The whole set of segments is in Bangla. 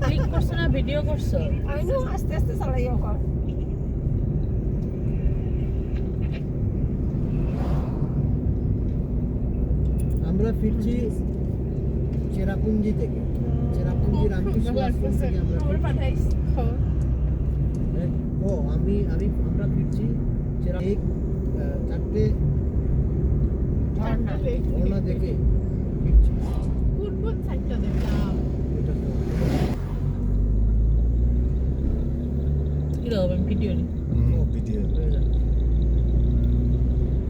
ক্লিক করছ না ভিডিও করছো আমি না আস্তে আস্তে চালাই ওখান আমরা ফিরছি চেরাপুঞ্জি থেকে চেরাপুঞ্জি রামকৃষ্ণ আশ্রম থেকে আমরা খবর পাঠাইস আমরা ফিরছি এক চারটে ঝর্ণা দেখে ফিরছি ফুটবল সাইডটা দেখলাম এটা তো কিরকম ভিডিও নি ভিডিও হয়ে যাবে।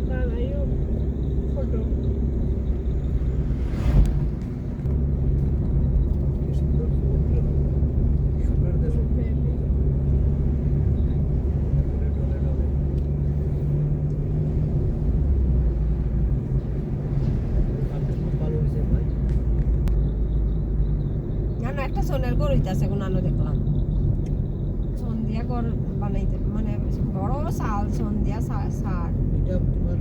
না না ইও ফটো সুন্দর সমুদ্র সুন্দর দেশ ডলে ডলে খুব ভালো হয়েছে ভাই না একটা সোনার ঘর হইতাছে কোন আনো দেখলাম সন্ধ্যা ঘর বানাইতে মানে বড় সাল সন্ধ্যা সার এটা তোমার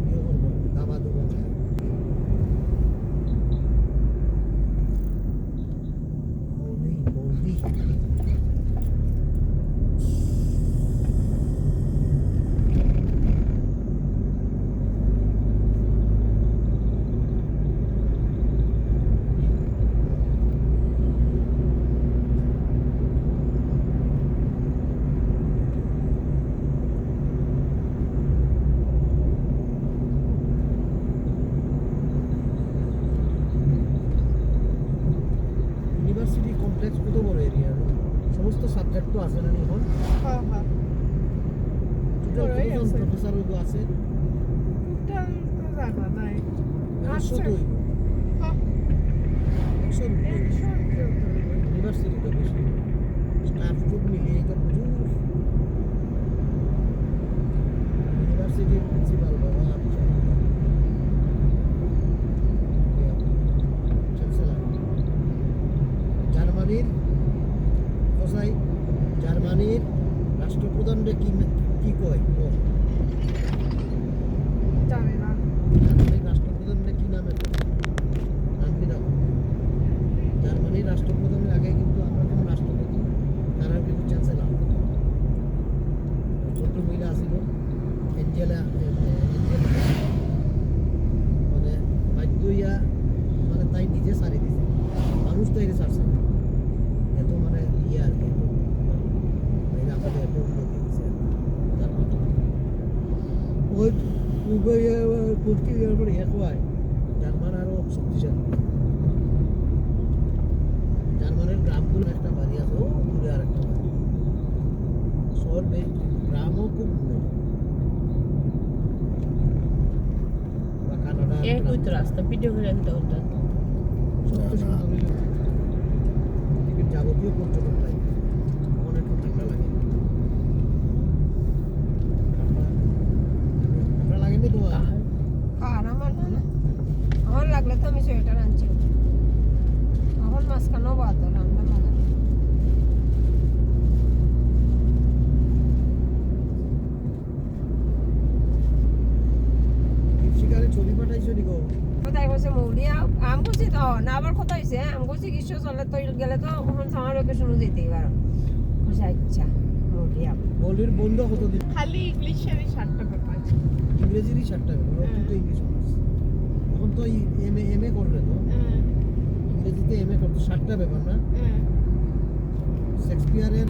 ইয়ে করবো দাবা দেবো বৌদি ইউনিভার্সিটি কমপ্লেক্স কত বড় এরিয়া সমস্ত সাবজেক্ট তো আছে না এখন হ্যাঁ হ্যাঁ টোটাল বড়ই কতজন আছে। প্রফেসর ওগুলো আছে টোটাল তো জানা নাই 100 তো হ্যাঁ 100 100 ইউনিভার্সিটি তো বেশি স্টাফ টুক মিলিয়ে তো প্রচুর ইউনিভার্সিটির প্রিন্সিপাল বাবা চ্যান্সেলর জার্মানির কোসাই জার্মানির রাষ্ট্রপ্রধানরে কি কয় ও জানি না জার্মানির রাষ্ট্রপ্রধানরে কি নামে নামটি দাও জার্মানির রাষ্ট্রপ্রধানের আগে কিন্তু আমরা কোনো রাষ্ট্রপতি তারা কিন্তু চ্যান্সেলর ছোট্ট মহিলা আসিল এঞ্জেলা মানে বাধ্য হইয়া মানে তাই নিজে সারি দিছে মানুষ তাই সারছে এত মানে ইয়ে আর কি আমাদের এত উন্নতি দিছে তারপর ওই কুর্তি দেওয়ার পরে এক হয় জার্মান আরও শক্তিশালী জার্মানের গ্রামগুলো একটা বাড়ি আছে ও দূরে আর একটা বাড়ি শহর বেশ গ্রামও খুব উন্নত বা কানাডা এক ওই তো রাস্তা ভিডিও করে রাখতে হতো সবচেয়ে সুন্দর হইল পৃথিবীর যাবতীয় পর্যটন লাইন তখন একটু ঠান্ডা লাগে ঠান্ডা লাগেনি তোমার আর আমার না আমার লাগলে তো আমি সোয়েটার আনছি এখন মাঝখানেও বাদ রান্না লাগা শিকারে ছবি পাঠাইছো নিকো কোথায় কইছে মৌলিয়া আম কইছি তো না আবার কথা হইছে আম কইছি গ্রীষ্ম চলে তো গেলে তো ওখান সামার লোকেশনও যেতেই পারো কইছে আচ্ছা মৌলিয়া বলির বন্ধ কতদিন খালি ইংলিশেরই 60টা পেপার ইংরেজিরই 60টা কিন্তু ইংলিশ অনার্স এখন তো এমএ করবে তো ইংরেজিতে এমএ করতে 60টা ব্যাপার না শেক্সপিয়ারের